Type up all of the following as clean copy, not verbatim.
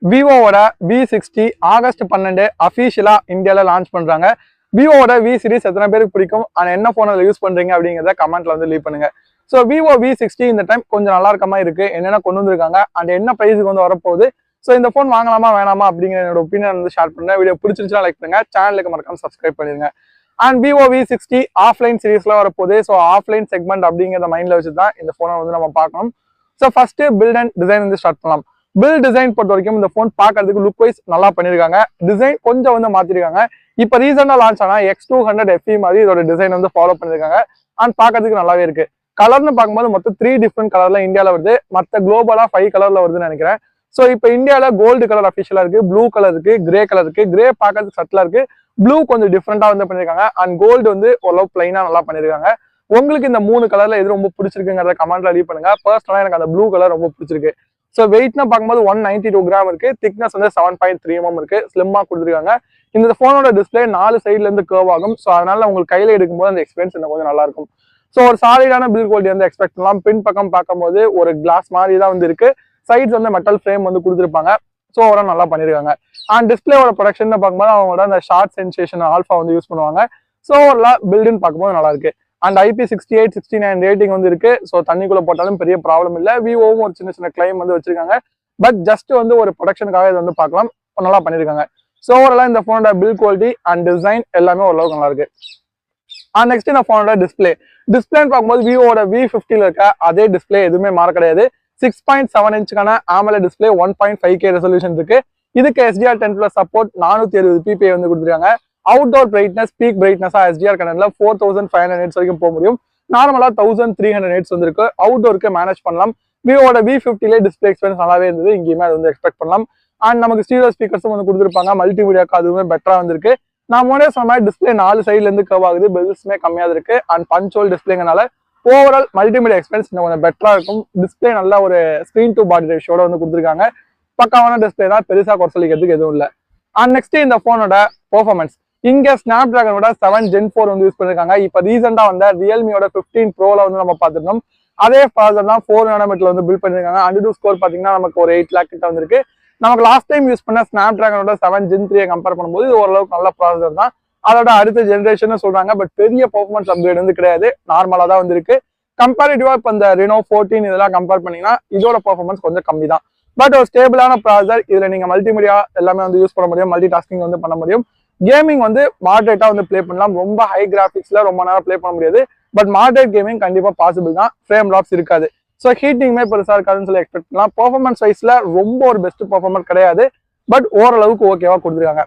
விவோவோட V60 August 12 அஃபீஷியலா இந்தியாவில் launch பண்றாங்க. விவோவோட V series எத்தனை பேருக்கு பிடிக்கும், ஆனால் என்ன போன் அதில் யூஸ் பண்றீங்க அப்படிங்கிறத கமெண்ட்ல வந்து லீவ் பண்ணுங்க. ஸோ விவோ V60 இந்த டைம் கொஞ்சம் நல்லா இருக்க மாதிரி இருக்கு. என்னென்ன கொண்டு வந்திருக்காங்க அண்ட் என்ன பிரைஸுக்கு வந்து வரப்போகுது, ஸோ இந்த ஃபோன் வாங்கலாமா வேணாமா அப்படிங்கிற என்னோட ஒப்பீனியன் வந்து ஷேர் பண்ணுறேன். வீடியோ பிடிச்சிருந்துச்சுன்னா லைக் பண்ணுங்க, சேனலுக்கு மறக்காம சப்ஸ்கிரைப் பண்ணிருங்க. அண்ட் விவோ V60 ஆஃப்லைன் சீரீஸ்ல வரப்போகுது. ஸோ ஆஃப்லைன் செக்மெண்ட் அப்படிங்கிறத மைண்ட்ல வச்சு தான் இந்த ஃபோனை வந்து நம்ம பார்க்கணும். So first build and design வந்து ஸ்டார்ட் பண்ணலாம். பில்ட் டிசைன் பொறுத்த வரைக்கும் இந்த ஃபோன் பார்க்கறதுக்கு லுக் வைஸ் நல்லா பண்ணிருக்காங்க. டிசைன் கொஞ்சம் வந்து மாத்திருக்காங்க. இப்போ ரீசெண்டா லான்ச் ஆனா X200 FE மாதிரி இதோட டிசைன் வந்து ஃபாலோ பண்ணிருக்காங்க. அண்ட் பார்க்கறதுக்கு நல்லாவே இருக்கு. கலர்னு பார்க்கும்போது மொத்தம் 3 டிஃப்ரெண்ட் கலர்ல இந்தியாவில் வருது. மற்ற குளோபலா 5 கலர்ல வருதுன்னு நினைக்கிறேன். ஸோ இப்போ இந்தியாவில் கோல்டு கலர் அஃபிஷியலா இருக்கு, ப்ளூ கலர் இருக்கு, கிரே கலர் இருக்கு. கிரே பார்க்கறதுக்கு சட்டிலா இருக்கு, ப்ளூ கொஞ்சம் டிஃப்ரெண்டா வந்து பண்ணிருக்காங்க. அண்ட் கோல்டு வந்து ஓரளவு பிளைனா நல்லா பண்ணிருக்காங்க. உங்களுக்கு இந்த 3 கலர்ல எது ரொம்ப பிடிச்சிருக்குங்கிறத கமெண்ட்ல லீவ் பண்ணுங்க. பர்சனலா எனக்கு அந்த ப்ளூ கலர் ரொம்ப பிடிச்சிருக்கு. ஸோ வெயிட்னா பார்க்கும்போது 192 கிராம் இருக்கு, திக்னஸ் வந்து 7.3 mm இருக்கு, ஸ்லிம்மா கொடுத்துருக்காங்க. இந்த ஃபோனோட டிஸ்பிளே 4 சைட்ல இருந்து கர்வ் ஆகும். ஸோ அதனால உங்களுக்கு கையில எடுக்கும்போது அந்த எக்ஸ்பீரியன்ஸ் இன்னும் கொஞ்சம் நல்லா இருக்கும். ஸோ ஒரு சாலிடான பில்ட் குவாலிட்டி வந்து எக்ஸ்பெக்ட் பண்ணலாம். பின் பக்கம் பார்க்கும்போது ஒரு கிளாஸ் மாதிரி தான் வந்து இருக்கு. சைட்ஸ் வந்து மெட்டல் ஃப்ரேம் வந்து கொடுத்துருப்பாங்க. ஸோ ஓவரால் நல்லா பண்ணிருக்காங்க. அண்ட் டிஸ்பிளேவோட ப்ரொடக்ஷன் பார்க்கும்போது அவங்களோட அந்த ஷார்ட் சென்சேஷன் ஆல்ஃபா வந்து யூஸ் பண்ணுவாங்க. ஸோ ஓவரால் பில்டுன்னு பார்க்கும்போது நல்லா இருக்கு. அண்ட் IP68 69 ரேட்டிங் வந்து இருக்கு. ஸோ தண்ணிக்குள்ள போட்டாலும் பெரிய ப்ராப்ளம் இல்லை. விவோவும் ஒரு சின்ன சின்ன கிளைம் வந்து வச்சிருக்காங்க. பட் ஜஸ்ட் வந்து ஒரு ப்ரொடக்ஷனுக்காக இதை வந்து பார்க்கலாம், நல்லா பண்ணிருக்காங்க. ஸோ ஓவரால் இந்த ஃபோனோட பில்ட் குவாலிட்டி அண்ட் டிசைன் எல்லாமே ஓரளவுக்கு நல்லா இருக்கு. அண்ட் நெக்ஸ்ட் இந்த ஃபோனோட டிஸ்பிளேன்னு பார்க்கும்போது விவோட V50ல இருக்க அதே டிஸ்பிளே எதுவுமே மாற கிடையாது. 6.7 இன்ச்சுக்கான AMOLED டிஸ்பிளே 1.5K ரெசல்யூஷன் இருக்கு. இதுக்கு SDR10+ சப்போர்ட் 470 ppi வந்து கொடுத்துருக்காங்க. அவுட்டோர் பிரைட்னஸ் பீக் பிரைட்னஸா SDR கனெக்ட்ல 4500 nits வரைக்கும் போக முடியும். நார்மலா 1300 nits வந்து இருக்கு. அவுட்டோருக்கு மேனேஜ் பண்ணலாம். விவோட V50ல டிஸ்பிளே எக்ஸ்பீரியன்ஸ் நல்லாவே இருந்தது. இங்கேயுமே அது வந்து எக்ஸ்பெக்ட் பண்ணலாம். அண்ட் நமக்கு ஸ்டீரியோ ஸ்பீக்கர்ஸும் வந்து கொடுத்துருப்பாங்க. மல்டிமீடியாக்கு அதுவுமே பெட்டரா வந்திருக்கு. நான் முன்னாடியே சொன்ன மாதிரி டிஸ்பிளே 4 சைட்ல இருந்து கர்வ் ஆகுது. பெல்ஸ்மே கம்மியா இருக்கு. அண்ட் பஞ்ச் ஹோல் டிஸ்பிளேங்கனால ஓவரால் மல்டிமீடியா எக்ஸ்பீரியன்ஸ் இன்னும் கொஞ்சம் பெட்டரா இருக்கும். டிஸ்பிளே நல்ல ஒரு ஸ்கிரீன் டு பாடி ரேஷியோட வந்து கொடுத்துருக்காங்க. பக்காவான டிஸ்பிளே தான், பெருசா குறை சொல்லிக்கிறதுக்கு எதுவும் இல்லை. அண்ட் நெக்ஸ்ட் இந்த போனோட பெர்ஃபார்மன்ஸ். இங்க ஸ்னாப் டிராகனோட 7 Gen 4 வந்து யூஸ் பண்ணிருக்காங்க. இப்போ ரீசெண்டா வந்த ரியல்மியோட 15 Proல வந்து நம்ம பார்த்துட்டோம். அதே ப்ராசர் தான் 4 nm வந்து பில்ட் பண்ணிருக்காங்க. AnTuTu ஸ்கோர் பாத்தீங்கன்னா நமக்கு ஒரு 8 lakh கிட்ட வந்திருக்கு. நமக்கு லாஸ்ட் டைம் யூஸ் பண்ண ஸ்னாப் டிராகனோட 7 Gen 3 கம்பேர் பண்ணும்போது இது ஓரளவுக்கு நல்ல ப்ராசர் தான். அதோட அடுத்த ஜென்ரேஷன் சொல்றாங்க. பட் பெரிய பெர்ஃபார்மன்ஸ் அப்கிரேட் வந்து கிடையாது, நார்மலா தான் வந்திருக்கு. கம்பேரிட்டிவா இப்போ இந்த Reno 14 இதெல்லாம் கம்பேர் பண்ணீங்கன்னா இதோட பெர்ஃபார்மன்ஸ் கொஞ்சம் கம்மி தான். பட் ஒரு ஸ்டேபிளான ப்ராசர். இதுல நீங்க மல்டிமீடியா எல்லாமே வந்து யூஸ் பண்ண முடியும், மல்டி டாஸ்கிங் வந்து பண்ண முடியும். கேமிங் வந்து மாடரேட்டா வந்து பிளே பண்ணலாம். ரொம்ப ஹை கிராபிக்ஸ்ல ரொம்ப நேரம் பிளே பண்ண முடியாது. பட் மாடரேட் கேமிங் கண்டிப்பா பாசிபிள் தான். ஃப்ரேம் லாப்ஸ் இருக்காது. ஸோ ஹீட்டிங்குமே பெருசா இருக்காதுன்னு சொல்லி எக்ஸ்பெக்ட் பண்ணலாம். பெர்ஃபார்மன்ஸ் வைஸ்ல ரொம்ப ஒரு பெஸ்ட் பெர்ஃபார்மன்ஸ் கிடையாது. பட் ஓரளவுக்கு ஓகேவா கொடுத்துருக்காங்க.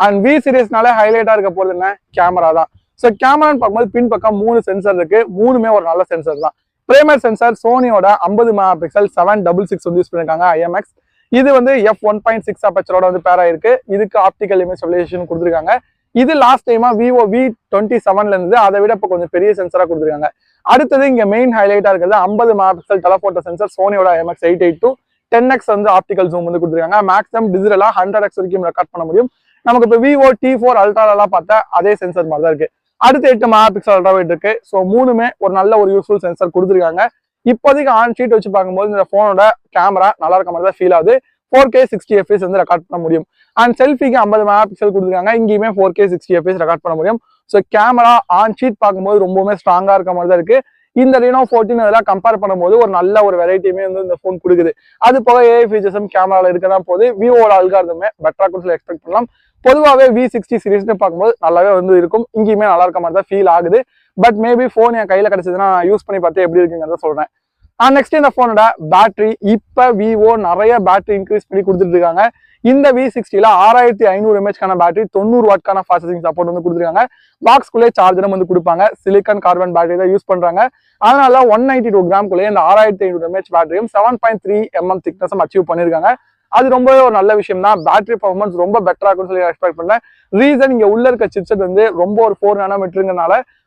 அண்ட் V சீரிஸ்னால ஹைலைட்டா இருக்க போறது என்ன, கேமரா தான். ஸோ கேமரான்னு பார்க்கும்போது பின் பக்கம் 3 சென்சர் இருக்கு. 3மே ஒரு நல்ல சென்சர் தான். பிரைமரி சென்சர் சோனியோட 50 MP 766 வந்து யூஸ் பண்ணிருக்காங்க IMX. இது வந்து f1.6 அப்பச்சரோட வந்து பேர் ஆயிருக்கு. இதுக்கு ஆப்டிகல் இமேஜ் ஸ்டெபிலைசேஷன் கொடுத்துருக்காங்க. இது லாஸ்ட் டைமா விவோ V27ல இருந்து அதை விட இப்போ கொஞ்சம் பெரிய சென்சரா கொடுத்துருக்காங்க. அடுத்தது இங்க மெயின் ஹைலைட்டா இருக்கிறது 50 MP டெலஃபோட்டோ சென்சர் சோனியோட IMX 882. 10x வந்து ஆப்டிகல் ஜூம் வந்து கொடுத்துருக்காங்க. மேக்ஸிமம் டிஜிட்டலா 100x வரைக்கும் ரெக்கார்ட் பண்ண முடியும். நமக்கு இப்போ விவோ T4 அல்ட்ராலாம் பார்த்தா அதே சென்சர் மாதிரி தான் இருக்கு. அடுத்து 8 MP அல்ட்ராவைட் இருக்கு. ஸோ 3மே ஒரு நல்ல ஒரு யூஸ்ஃபுல் சென்சர் கொடுத்துருக்காங்க. இப்போதைக்கு ஆன் ஷீட் வச்சு பார்க்கும்போது இந்த போனோட கேமரா நல்லா இருக்க மாதிரி தான் ஃபீல் ஆகுது. 4K 60 fps வந்து ரெக்கார்ட் பண்ண முடியும். அண்ட் செல்ஃபிக்கு 50 MP கொடுத்துருக்காங்க. இங்கேயுமே 4K 60 fps ரெக்கார்ட் பண்ண முடியும். ஸோ கேமரா ஆன் ஷீட் பார்க்கும்போது ரொம்பவுமே ஸ்ட்ராங்கா இருக்க மாதிரி தான் இருக்கு. இந்த Reno 14 இதெல்லாம் கம்பேர் பண்ணும்போது ஒரு நல்ல ஒரு வெரைட்டியுமே வந்து இந்த ஃபோன் கொடுக்குது. அது போக AI ஃபீச்சர்ஸும் கேமரால இருக்கதான் போது விவோட அல்காரிதமே பெட்டரா கூட சொல்லி எக்ஸ்பெக்ட் பண்ணலாம். பொதுவாகவே V60 சீரிஸ்னு பார்க்கும்போது நல்லாவே வந்து இருக்கும். இங்கேயுமே நல்லா இருக்க மாதிரி தான் ஃபீல் ஆகுது. பட் மேபி ஃபோன் என் கையில கிடைச்சதுன்னா யூஸ் பண்ணி பார்த்து எப்படி இருக்குங்கிறத சொல்றேன். அண்ட் நெக்ஸ்ட் இந்த ஃபோனோட பேட்டரி. இப்போ விவோ நிறைய பேட்டரி இன்க்ரீஸ் பண்ணி கொடுத்துட்டு இருக்காங்க. இந்த V60ல 6500 mAh பேட்டரி 90 வாட்கான ஃபாஸ்ட் சார்ஜிங் சப்போர்ட் வந்து கொடுத்துருக்காங்க. பாக்ஸ்குள்ளே சார்ஜரும் வந்து கொடுப்பாங்க. சிலிக்கான் கார்பன் பேட்டரி தான் யூஸ் பண்றாங்க. அதனால 192 கிராம்குள்ளே இந்த 6500 mAh பேட்டரியும் 7.3 mm திக்னஸும் அச்சீவ் பண்ணிருக்காங்க. அது ரொம்பவே ஒரு நல்ல விஷயம் தான். பேட்டரி பர்ஃபார்மன்ஸ் ரொம்ப பெட்டரா இருக்கும்னு சொல்லி எக்ஸ்பெக்ட் பண்ணேன். ரீசன் இங்க உள்ள இருக்க சிப்செட் வந்து ரொம்ப ஒரு 4 nm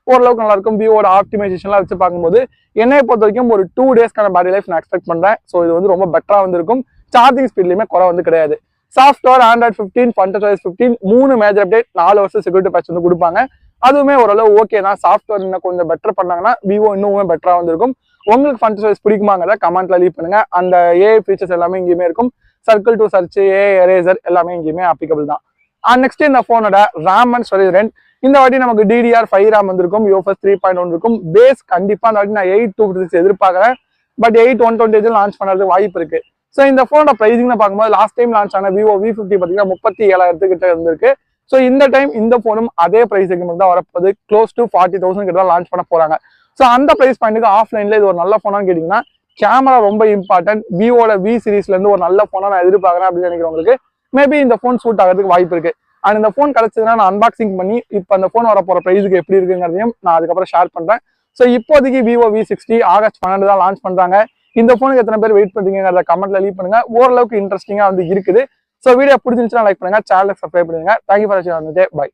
ஓரளவுக்கு நல்லா இருக்கும். விவோட ஆப்டிமைசேஷன்லாம் வச்சு பார்க்கும்போது என்னை பொறுத்த வரைக்கும் ஒரு 2 டேஸ்க்கான பேட்டரி லைஃப் நான் எக்ஸ்பெக்ட் பண்றேன். ஸோ இது வந்து ரொம்ப பெட்டரா வந்து இருக்கும். சார்ஜிங் ஸ்பீட்லயுமே குறை வந்து கிடையாது. Software Android 15, FunTouch 15, 3 major update, 4 வருஷம் செக்யூரிட்டி பேட்ச் வந்து கொடுப்பாங்க. அதுவுமே ஓரளவு ஓகே தான். சாஃப்ட்வேர் இன்னும் கொஞ்சம் பெட்டர் பண்ணாங்கன்னா விவோ இன்னுமே பெட்டரா வந்து இருக்கும். உங்களுக்கு FunTouch பிடிக்குமாங்கிறத கமெண்ட்ல லீவ் பண்ணுங்க. அந்த AI ஃபீச்சர்ஸ் எல்லாமே இங்கேயுமே இருக்கும். சர்க்கிள் டு சர்ச், எரேசர் எல்லாமே இங்கேயுமே அப்ளிகபிள் தான். அண்ட் நெக்ஸ்ட் இந்த போனோட ரேம் அண்ட் ஸ்டோரேஜ் ரெண்ட். இந்த வாட்டி நமக்கு DDR5 ரேம் வந்திருக்கும், UFS 3.1 இருக்கும். பேஸ் கண்டிப்பா அந்த வாட்டி நான் 8/256 எதிர்பார்க்கறேன். பட் 8/128 லான்ச் பண்ணுறது வாய்ப்பு இருக்கு. ஸோ இந்த போனோட பிரைசிங் பார்க்கும்போது லாஸ்ட் டைம் லான்ச் ஆன விவோ V50 பார்த்தீங்கன்னா 37,000 கிட்ட இருந்திருக்கு. ஸோ இந்த டைம் இந்த போனும் அதே பிரைஸ் தான் வரப்போது. க்ளோஸ் டு 40,000 கிட்ட தான் லான்ச் பண்ண போறாங்க. ஸோ அந்த பிரைஸ் பாயிண்ட்டுக்கு ஆஃப்லைன்ல இது ஒரு நல்ல போனான்னு கேட்டீங்கன்னா கேமரா ரொம்ப இம்பார்ட்டன்ட். விவோட V சீரீஸ்ல இருந்து ஒரு நல்ல போனா நான் எதிர்பார்க்கறேன் அப்படின்னு நினைக்கிறவங்களுக்கு மேபி இந்த போன் சூட் ஆகிறதுக்கு வாய்ப்பு இருக்கு. அண்ட் இந்த போன் கிடைச்சதுன்னா நான் அன்பாக்சிங் பண்ணி இப்போ அந்த போன் வர போற பிரைஸுக்கு எப்படி இருக்குங்கிறதையும் நான் அதுக்கப்புறம் ஷேர் பண்றேன். ஸோ இப்போதைக்கு விவோ V60 ஆகஸ்ட் 12 தான் லான்ச் பண்றாங்க. இந்த போனுக்கு எத்தனை பேர் வெயிட் பண்றீங்கிறத கமெண்ட்ல லீவ் பண்ணுங்க. ஓரளவுக்கு இன்ட்ரெஸ்டிங்கா வந்து இருக்குது. ஸோ வீடியோ பிடிச்சிருந்துச்சுன்னா லைக் பண்ணுங்க, சேனலுக்கு சப்ஸ்கிரைப் பண்ணுங்க. தேங்க்யூ ஃபார் வாட்சிங். பை.